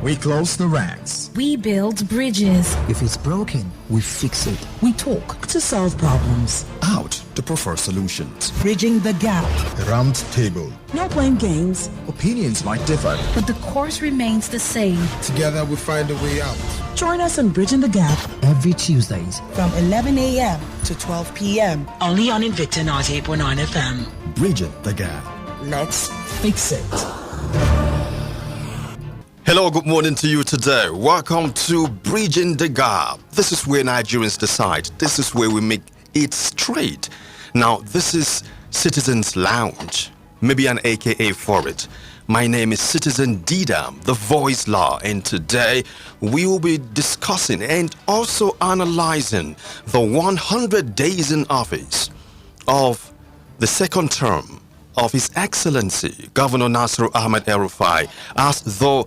We close the ranks. We build bridges. If it's broken, we fix it. We talk to solve problems. Out to prefer solutions. Bridging the gap. The round table. No playing games. Opinions might differ, but the course remains the same. Together we find a way out. Join us on Bridging the Gap every Tuesdays from 11 a.m. to 12 p.m. Only on Invicta 98.9 FM. Bridging the Gap. Let's fix it. Hello, good morning to you today. Welcome to Bridging the Gap. This is where Nigerians decide. This is where we make it straight. Now, this is Citizens Lounge, maybe an AKA for it. My name is Citizen Didam, the voice Laah, and today we will be discussing and also analyzing the 100 days in office of the second term of His Excellency Governor Nasir Ahmad El-Rufai as the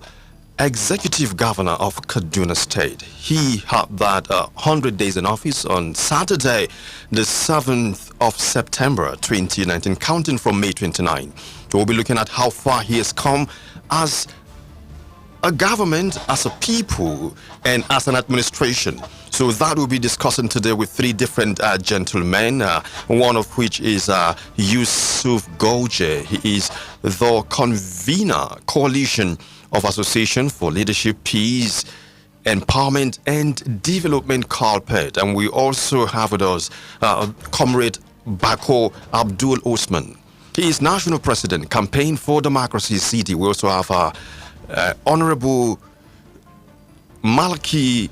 Executive Governor of Kaduna State. He had that 100 days in office on Saturday, the 7th of September 2019, counting from May 29. We'll be looking at how far he has come as a government, as a people, and as an administration. So that we'll be discussing today with three different gentlemen, one of which is Yusuf Goje. He is the convener, coalition of Association for Leadership, Peace, Empowerment and Development, CALPED. And we also have with us Comrade Bako Abdul Osman. He is National President, Campaign for Democracy, CD. We also have Honorable Malachy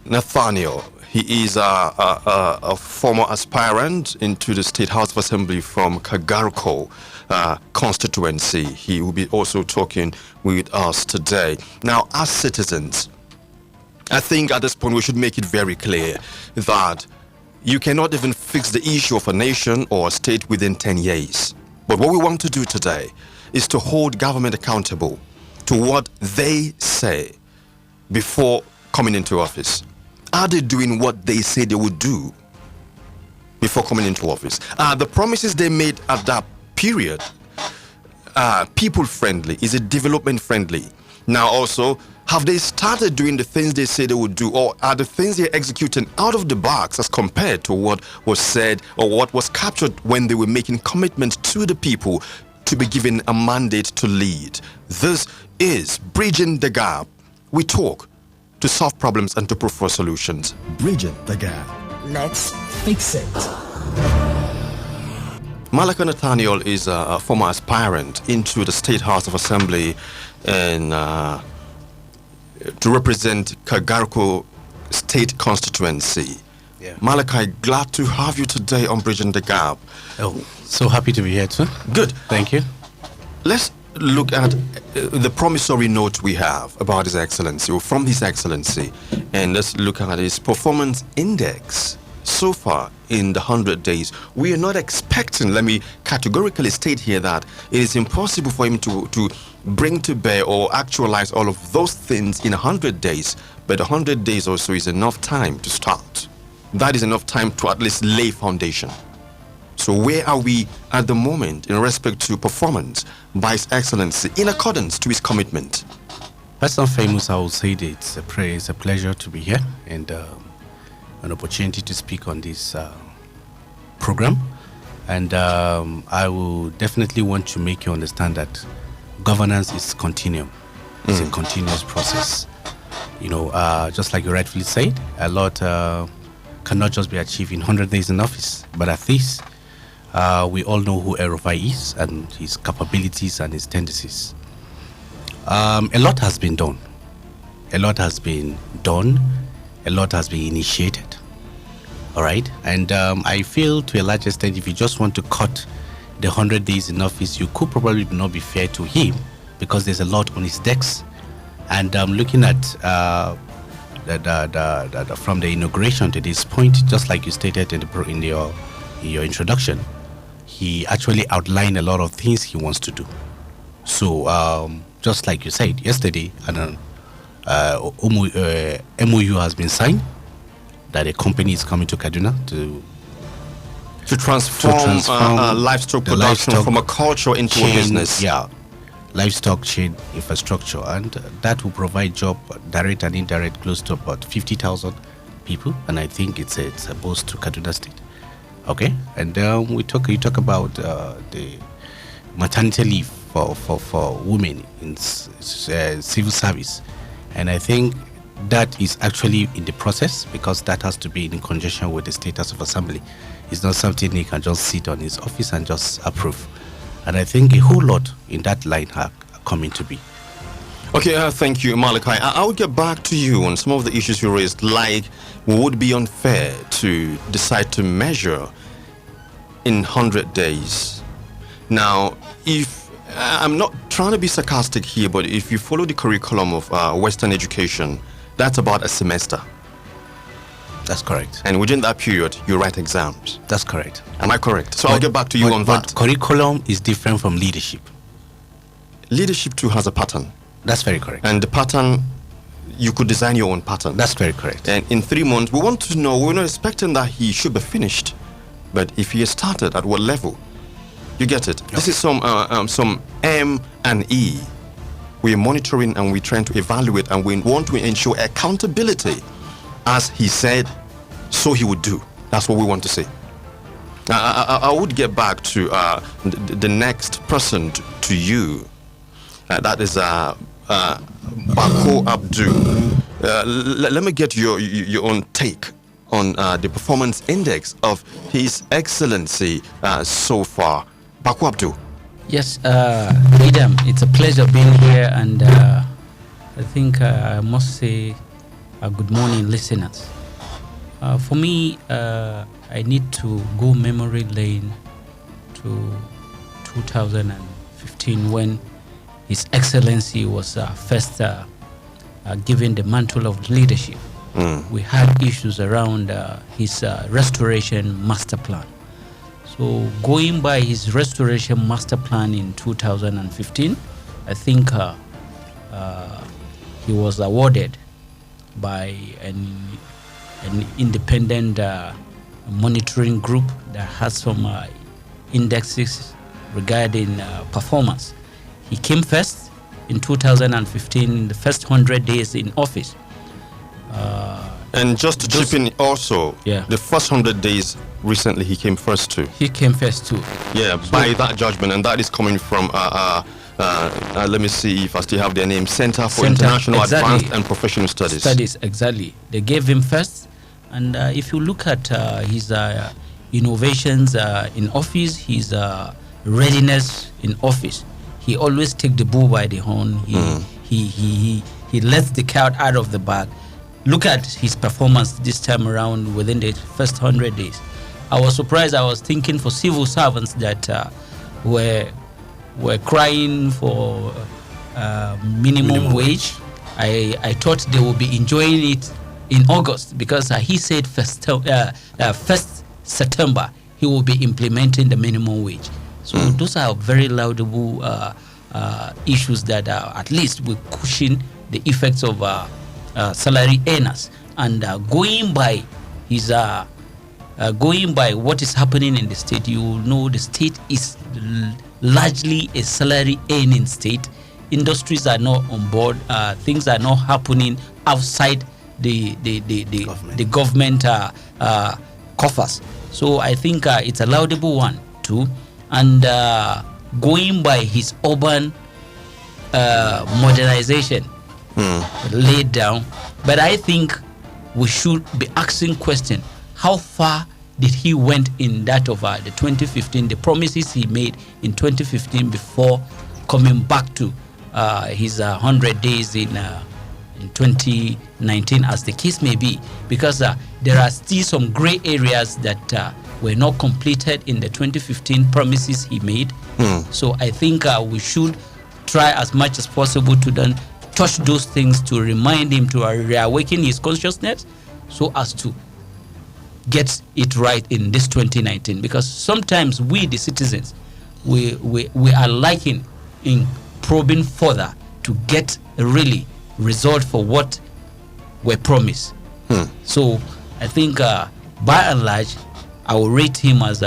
Nathaniel. He is a former aspirant into the State House of Assembly from Kagarko constituency. He will be also talking with us today. Now, as citizens, I think at this point we should make it very clear that you cannot even fix the issue of a nation or a state within 10 years. But what we want to do today is to hold government accountable to what they say before coming into office. Are they doing what they say they would do before coming into office? The promises they made at that period, people-friendly? Is it development-friendly? Now also, have they started doing the things they say they would do, or are the things they're executing out of the box as compared to what was said or what was captured when they were making commitments to the people to be given a mandate to lead? This is Bridging the Gap. We talk to solve problems and to prefer solutions. Bridging the Gap. Let's fix it. Malachy Nathaniel is a former aspirant into the State House of Assembly and to represent Kagarko State Constituency. Yeah. Malachy, glad to have you today on Bridging the Gap. Oh, so happy to be here too. Good. Thank you. Let's look at the promissory note we have about His Excellency, or from His Excellency, and let's look at his performance index so far in the 100 days. We are not expecting, let me categorically state here, that it is impossible for him to bring to bear or actualize all of those things in 100 days, but 100 days also is enough time to start. That is enough time to at least lay foundation. So where are we at the moment in respect to performance by His Excellency in accordance to his commitment? First and foremost, I will say that it's a pleasure to be here and an opportunity to speak on this program. And I will definitely want to make you understand that governance is continuum. It's a continuous process. You know, just like you rightfully said, a lot cannot just be achieved in 100 days in office, but at least we all know who El-Rufai is and his capabilities and his tendencies. A lot has been done. A lot has been done. A lot has been initiated. All right. And I feel to a large extent, if you just want to cut the 100 days in office, you could probably not be fair to him because there's a lot on his decks. And looking at from the inauguration to this point, just like you stated in your introduction, he actually outlined a lot of things he wants to do. So just like you said yesterday, MOU has been signed that a company is coming to Kaduna to transform livestock production from a culture into a business. Yeah, livestock chain infrastructure, and that will provide job, direct and indirect, close to about 50,000 people, and I think it's a boost to Kaduna State. Okay, and you talk about the maternity leave for women in civil service, and I think that is actually in the process, because that has to be in conjunction with the State House of Assembly. It's not something he can just sit on his office and just approve. And I think a whole lot in that line are coming to be. Okay, thank you, Malachy. I'll get back to you on some of the issues you raised, like would be unfair to decide to measure in 100 days. Now, if I'm not trying to be sarcastic here, but if you follow the curriculum of Western education, that's about a semester. That's correct. And within that period, you write exams. That's correct. Am I correct? So I'll get back to you on that. Curriculum is different from leadership. Leadership too has a pattern. That's very correct. And the pattern, you could design your own pattern. That's very correct. And in 3 months, we want to know, we're not expecting that he should be finished. But if he has started, at what level? You get it? Okay. This is some M and E. We're monitoring and we're trying to evaluate, and we want to ensure accountability. As he said, so he would do. That's what we want to say. I would get back to the next person to you. That is Bako Abdul. Let me get your own take on the performance index of His Excellency so far. Bako Abdul. Yes, Didam, it's a pleasure being here, and I think I must say good morning, listeners. For me, I need to go memory lane to 2015 when His Excellency was first given the mantle of leadership. We had issues around his restoration master plan. So going by his restoration master plan in 2015, I think he was awarded by an independent monitoring group that has some indexes regarding performance. He came first in 2015, the first 100 days in office. And just to chip in also, the first 100 days recently he came first too. He came first too. Yeah, so by that judgment, and that is coming from, let me see if I still have their name, Center for International Advanced and Professional Studies. Exactly. They gave him first. And if you look at his innovations in office, his readiness in office, he always takes the bull by the horn. He lets the cat out of the bag. Look at his performance this time around within the first 100 days. I was surprised. I was thinking for civil servants that were crying for minimum wage. I thought they would be enjoying it in August, because he said first September he will be implementing the minimum wage. So those are very laudable issues that at least will cushion the effects of salary earners. And going by what is happening in the state, you will know the state is largely a salary earning state. Industries are not on board. Things are not happening outside the government coffers. So I think it's a laudable one too. And going by his urban modernization laid down, but I think we should be asking question: how far did he went in that of the 2015, the promises he made in 2015 before coming back to his 100 days in 2019, as the case may be, because there are still some gray areas that were not completed in the 2015 promises he made. So I think we should try as much as possible to then touch those things to remind him, to reawaken his consciousness, so as to get it right in this 2019. Because sometimes we, the citizens, we are liking in probing further to get a really result for what were promised. So I think by and large, I will rate him as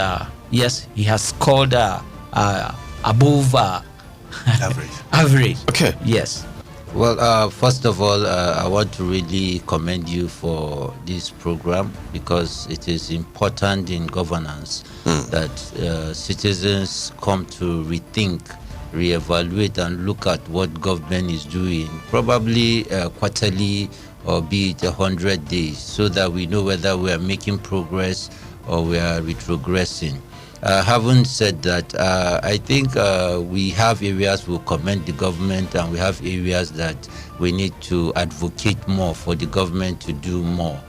yes, he has scored above Average. Average. Okay. Yes. Well, first of all, I want to really commend you for this program because it is important in governance that citizens come to rethink, reevaluate, and look at what government is doing, probably quarterly or be it 100 days, so that we know whether we are making progress or we are retrogressing. Having said that, I think we have areas we commend the government, and we have areas that we need to advocate more for the government to do more.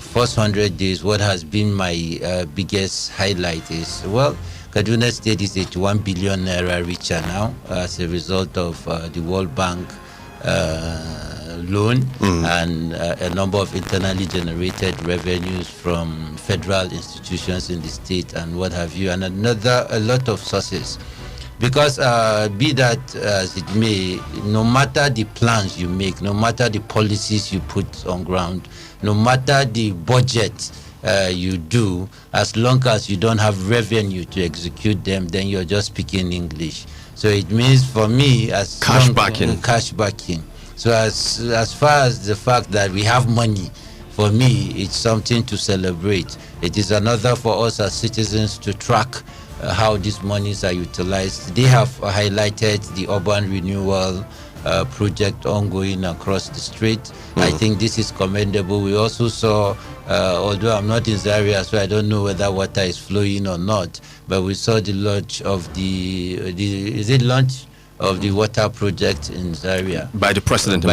First 100 days, what has been my biggest highlight is, well, Kaduna State is 81 billion naira richer now as a result of the World Bank loan and a number of internally generated revenues from federal institutions in the state and what have you, and a lot of sources. Because be that as it may, no matter the plans you make, no matter the policies you put on ground, no matter the budget you do, as long as you don't have revenue to execute them, then you're just speaking English. So it means for me, as cash backing. Cash backing. So as far as the fact that we have money, for me, it's something to celebrate. It is another for us as citizens to track how these monies are utilized. They have highlighted the urban renewal project ongoing across the state. I think this is commendable. We also saw, although I'm not in Zaria, so I don't know whether water is flowing or not, but we saw the launch of the water project in Zaria by the president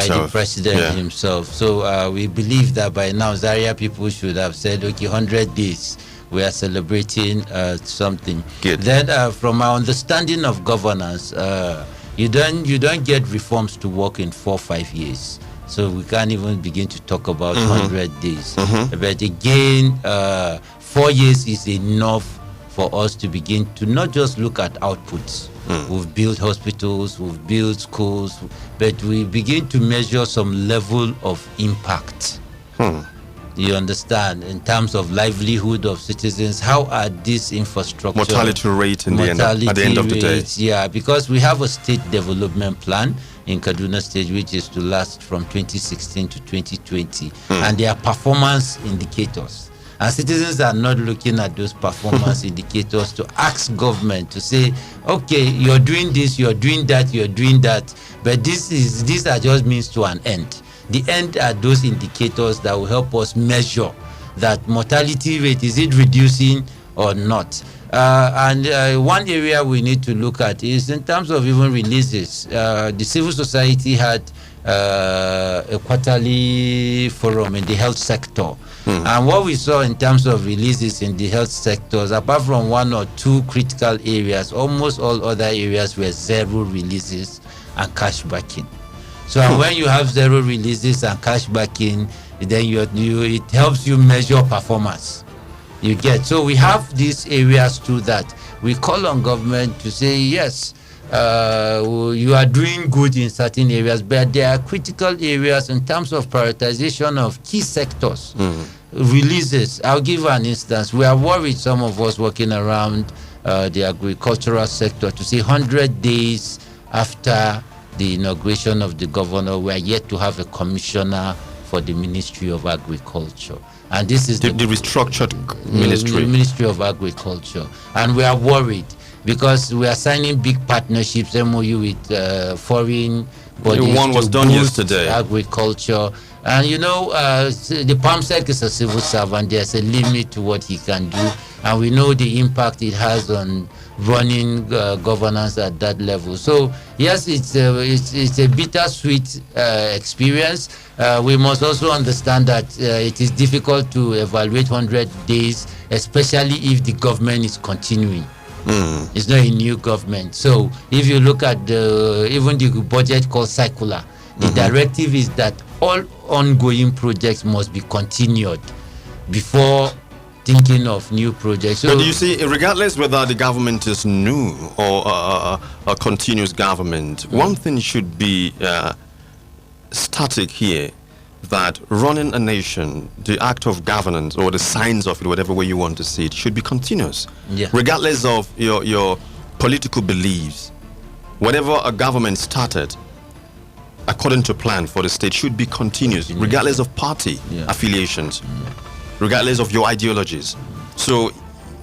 himself. So we believe that by now Zaria people should have said, okay, 100 days we are celebrating something. Good. Then from our understanding of governance, you don't get reforms to work in 4 or 5 years. So we can't even begin to talk about 100 days. But again, 4 years is enough for us to begin to not just look at outputs. We've built hospitals, we've built schools, but we begin to measure some level of impact. You understand? In terms of livelihood of citizens, how are these infrastructure... Mortality rate at the end of the day. Yeah, because we have a state development plan in Kaduna State, which is to last from 2016 to 2020. And there are performance indicators. And citizens are not looking at those performance indicators to ask government to say, okay, you're doing this, you're doing that, you're doing that, but these are just means to an end. The end are those indicators that will help us measure that mortality rate, is it reducing or not? And one area we need to look at is in terms of even releases. The civil society had a quarterly forum in the health sector. And what we saw in terms of releases in the health sectors, apart from 1 or 2 critical areas, almost all other areas were zero releases and cash backing. So when you have zero releases and cash backing, then it helps you measure performance. You get. So we have these areas too that we call on government to say, yes, you are doing good in certain areas, but there are critical areas in terms of prioritization of key sectors. Releases. I'll give an instance. We are worried, some of us working around the agricultural sector, to say 100 days after the inauguration of the governor, we are yet to have a commissioner for the Ministry of Agriculture. And this is the restructured ministry. Ministry of Agriculture. And we are worried because we are signing big partnerships, MOU with foreign bodies. One was done yesterday. Agriculture. And you know, the PAMSEC is a civil servant. There's a limit to what he can do. And we know the impact it has on running governance at that level. So yes, it's a bittersweet experience. We must also understand that it is difficult to evaluate 100 days, especially if the government is continuing. It's not a new government. So if you look at even the budget called circular, the directive is that all ongoing projects must be continued before thinking of new projects. So, but do you see, regardless whether the government is new or a continuous government, one thing should be static here, that running a nation, the act of governance or the signs of it, whatever way you want to see it, should be continuous. Yeah. Regardless of your political beliefs. Whatever a government started, according to plan for the state, should be continuous, regardless of party affiliations, regardless of your ideologies. So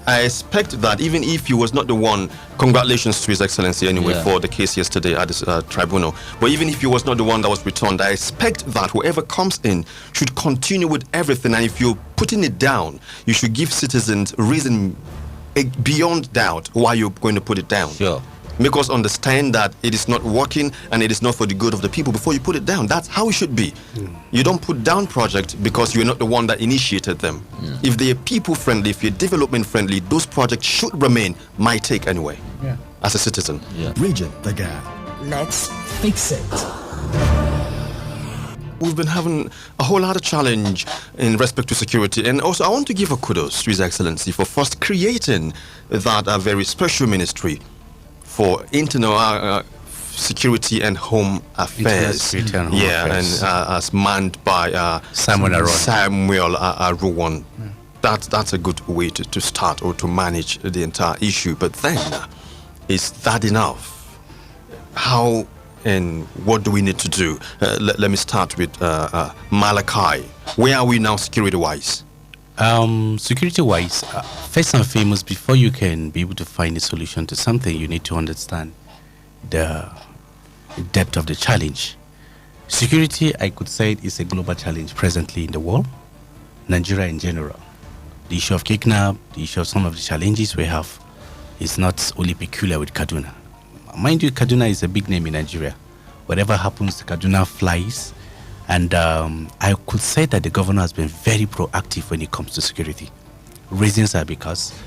I expect that even if he was not the one, congratulations to His Excellency anyway for the case yesterday at this tribunal, but even if he was not the one that was returned, I expect that whoever comes in should continue with everything, and if you're putting it down, you should give citizens reason beyond doubt why you're going to put it down. Sure. Make us understand that it is not working and it is not for the good of the people before you put it down. That's how it should be. You don't put down projects because you're not the one that initiated them. If they're people friendly, if you're development friendly, those projects should remain, my take anyway, as a citizen. Bridging the gap. Let's fix it. We've been having a whole lot of challenge in respect to security, and also I want to give a kudos to His Excellency for first creating that very special ministry for internal security and home affairs. As manned by Samuel Aruwan. That's a good way to start or to manage the entire issue. But then, is that enough? How and what do we need to do? Let me start with Malachy. Where are we now security-wise? Security-wise, first and foremost, before you can be able to find a solution to something, you need to understand the depth of the challenge. Security, I could say, is a global challenge presently in the world, Nigeria in general. The issue of kidnap, the issue of some of the challenges we have is not only peculiar with Kaduna. Mind you, Kaduna is a big name in Nigeria. Whatever happens, Kaduna flies. And I could say that the governor has been very proactive when it comes to security. Reasons are because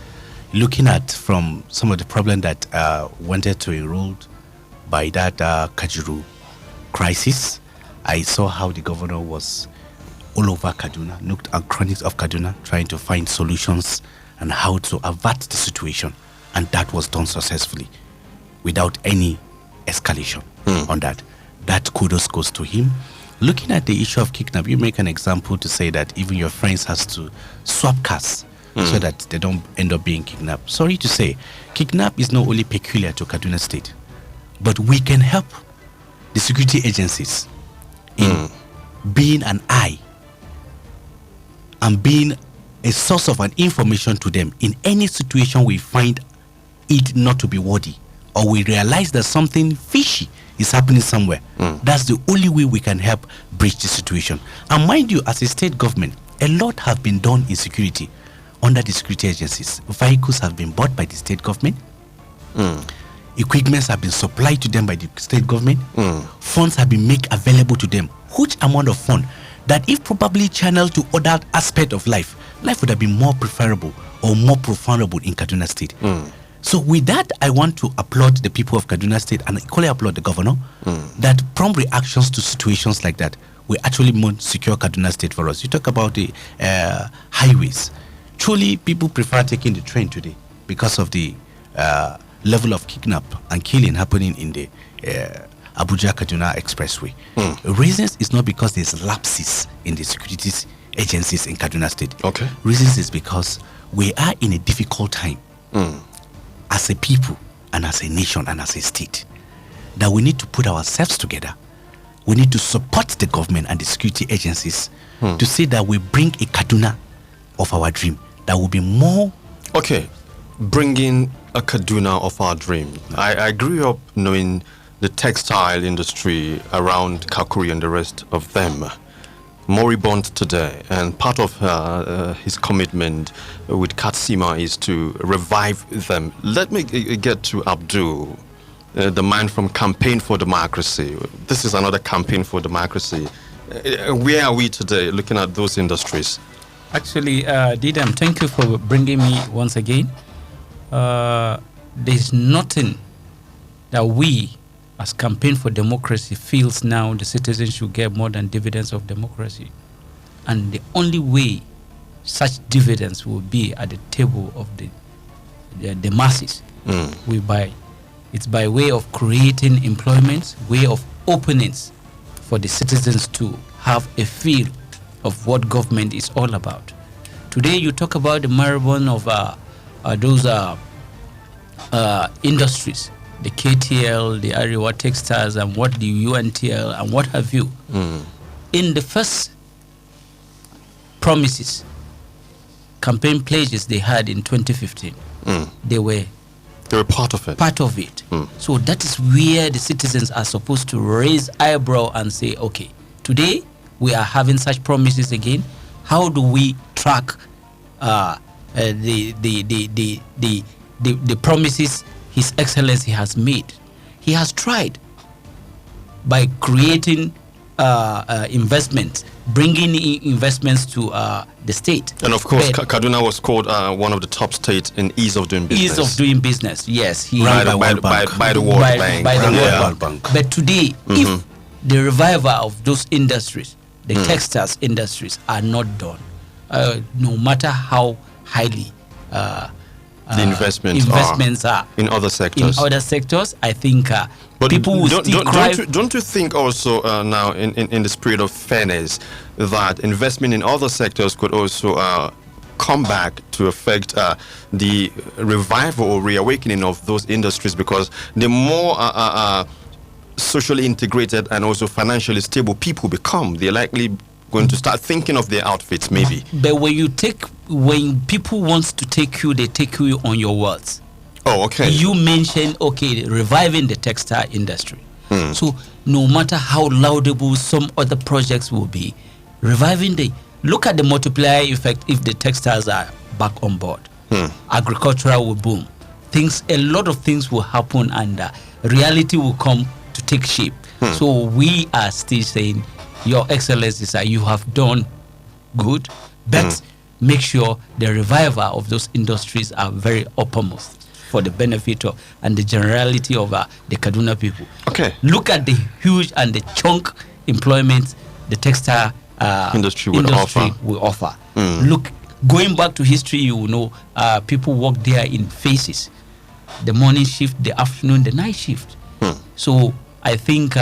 looking at from some of the problems that wanted to enroll by that Kajuru crisis, I saw how the governor was all over Kaduna, looked at chronics of Kaduna, trying to find solutions and how to avert the situation. And that was done successfully without any escalation on that. That kudos goes to him. Looking at the issue of kidnap, you make an example to say that even your friends has to swap cars so that they don't end up being kidnapped. Sorry to say, kidnap is not only peculiar to Kaduna State, but we can help the security agencies in being an eye and being a source of an information to them in any situation we find it not to be worthy, or we realize that something fishy is happening somewhere. That's the only way we can help bridge the situation. And mind you, as a state government, a lot have been done in security under the security agencies. Vehicles have been bought by the state government. Equipments have been supplied to them by the state government. Funds have been made available to them. Huge amount of fund that if probably channeled to other aspect of life, life would have been more preferable or more profoundable in Kaduna State. So with that, I want to applaud the people of Kaduna State and equally applaud the governor that prompt reactions to situations like that will actually more secure Kaduna State for us. You talk about the highways. Truly, people prefer taking the train today because of the level of kidnap and killing happening in the Abuja-Kaduna Expressway. Reasons is not because there's lapses in the security agencies in Kaduna State. Reasons is because we are in a difficult time. As a people and as a nation and as a state, that we need to put ourselves together. We need to support the government and the security agencies to say that we bring a Kaduna of our dream that will be more... Bringing a Kaduna of our dream. I grew up knowing the textile industry around Kakuri and the rest of them. Moribund today, and part of his commitment with Katsima is to revive them. Let me get to Abdul, the man from Campaign for Democracy. This is another campaign for democracy. Where are we today looking at those industries? Actually, Didam, thank you for bringing me once again. There's nothing that we as Campaign for Democracy feels now the citizens should get more than dividends of democracy. And the only way such dividends will be at the table of the masses, it's by way of creating employment, way of openings for the citizens to have a feel of what government is all about. Today you talk about the marathon of those industries. the KTL, the Ariwa Textiles, and what the UNTL, and what have you. In the first promises, campaign pledges they had in 2015, they were part of it. So that is where the citizens are supposed to raise eyebrow and say, okay, today we are having such promises again. How do we track the promises His Excellency has made? He has tried by creating investments, bringing in investments to the state. And of course, Kaduna was called one of the top states in ease of doing business. Ease of doing business, yes. By the World Bank. By the World Bank. But today, if the revival of those industries, the textiles industries, are not done, no matter how highly the investments are in other sectors. I think but people will still cry. Don't you think also now in the spirit of fairness that investment in other sectors could also come back to affect the revival or reawakening of those industries, because the more socially integrated and also financially stable people become, they're likely going to start thinking of their outfits maybe. But when people want to take you, they take you on your words. Oh, okay. You mentioned, okay, reviving the textile industry. So no matter how laudable some other projects will be, look at the multiplier effect if the textiles are back on board. Agricultural will boom. A lot of things will happen, and reality will come to take shape. So we are still saying, Your Excellency, sir, you have done good, but make sure the revival of those industries are very uppermost for the benefit of and the generality of the Kaduna people. Okay. Look at the huge and the chunk employment the textile industry will offer. Look, going back to history, you will know people work there in phases: the morning shift, the afternoon, the night shift. So I think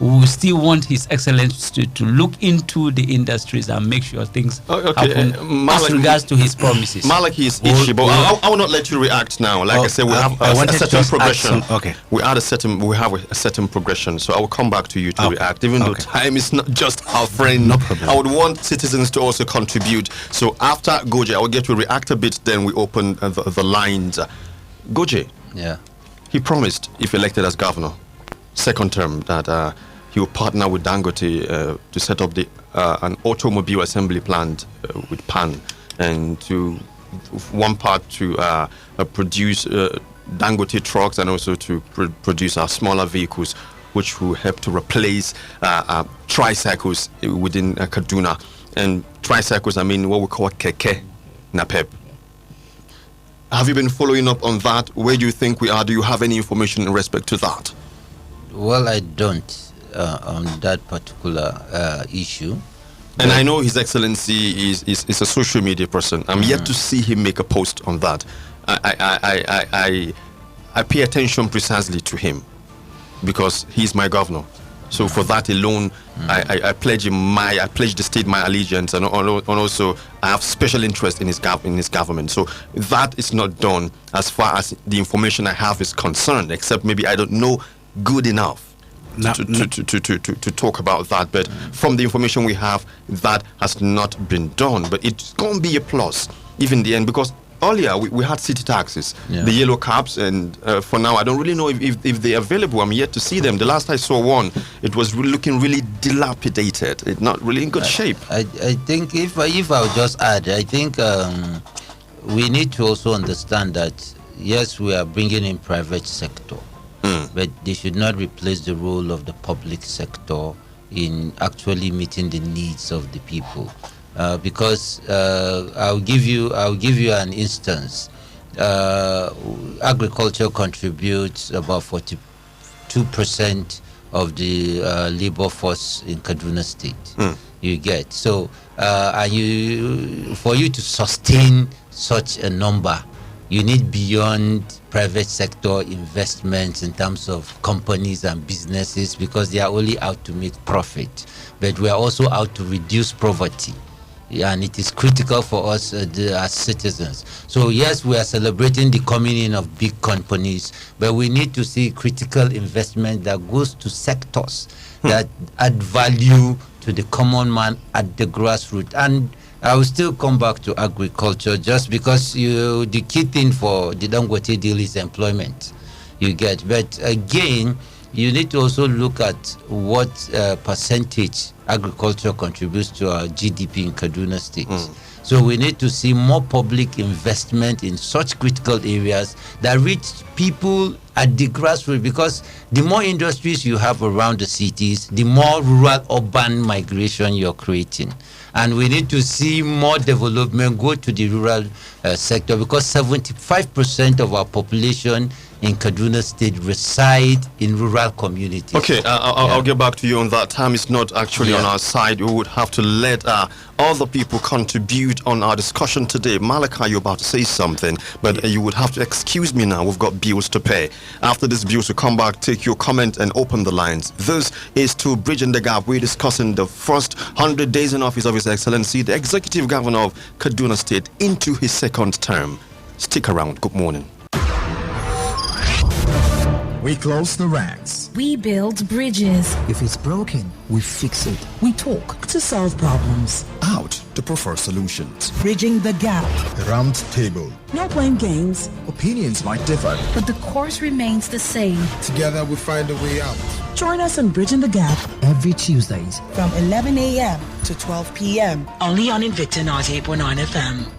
we still want His Excellency to look into the industries and make sure things happen as regards to his promises. Malachy is issue, but I will not let you react now. Like I said, we have a certain progression. We have a certain progression, so I will come back to you to react, even though time is not just our friend. No problem. I would want citizens to also contribute. So after Goje, I will get to react a bit, then we open the lines. Goje, he promised, if elected as governor, second term, that he will partner with Dangote to set up an automobile assembly plant with PAN, and to one part to produce Dangote trucks, and also to produce our smaller vehicles, which will help to replace tricycles within Kaduna. And tricycles, I mean what we call keke napep. Have you been following up on that? Where do you think we are? Do you have any information in respect to that? Well, I don't on that particular issue. And I know His Excellency is a social media person. I'm yet to see him make a post on that. I pay attention precisely to him because he's my governor. So for that alone, I pledge the state my allegiance, and also I have special interest in his government. So that is not done as far as the information I have is concerned, except maybe I don't know good enough to talk about that. But from the information we have, that has not been done. But it's going to be a plus, even in the end, because earlier we had city taxis, the yellow cabs, and for now I don't really know if they're available. I'm yet to see them. The last I saw one, it was looking really dilapidated. It's not really in good shape. I think if I would just add, I think we need to also understand that yes, we are bringing in private sector, but they should not replace the role of the public sector in actually meeting the needs of the people. Because I'll give you an instance. Agriculture contributes about 42% of the labor force in Kaduna State. You get so, for you to sustain such a number, you need beyond private sector investments in terms of companies and businesses, because they are only out to make profit, but we are also out to reduce poverty. and it is critical for us as citizens. So yes, we are celebrating the coming in of big companies, but we need to see critical investment that goes to sectors that add value to the common man at the grassroots. And I will still come back to agriculture, just because the key thing for the Dangote deal is employment, you get. But again, you need to also look at what percentage agriculture contributes to our GDP in Kaduna State. So we need to see more public investment in such critical areas that reach people at the grassroots, because the more industries you have around the cities, the more rural-urban migration you're creating. And we need to see more development go to the rural sector, because 75% of our population in Kaduna State reside in rural communities. Okay, I'll get back to you on that. Time is not actually on our side. We would have to let other people contribute on our discussion today. Malachy, you're about to say something, but you would have to excuse me now. We've got bills to pay. After this bills, we'll come back, take your comment, and open the lines. This is to Bridging the Gap. We're discussing the first 100 days in office of His Excellency, the Executive Governor of Kaduna State, into his second term. Stick around. Good morning. We close the ranks. We build bridges. If it's broken, we fix it. We talk to solve problems. Out to prefer solutions. Bridging the gap. Round table. No playing games. Opinions might differ. But the course remains the same. Together we find a way out. Join us on Bridging the Gap every Tuesdays from 11 a.m. to 12 p.m. only on Invicta 98.9 FM.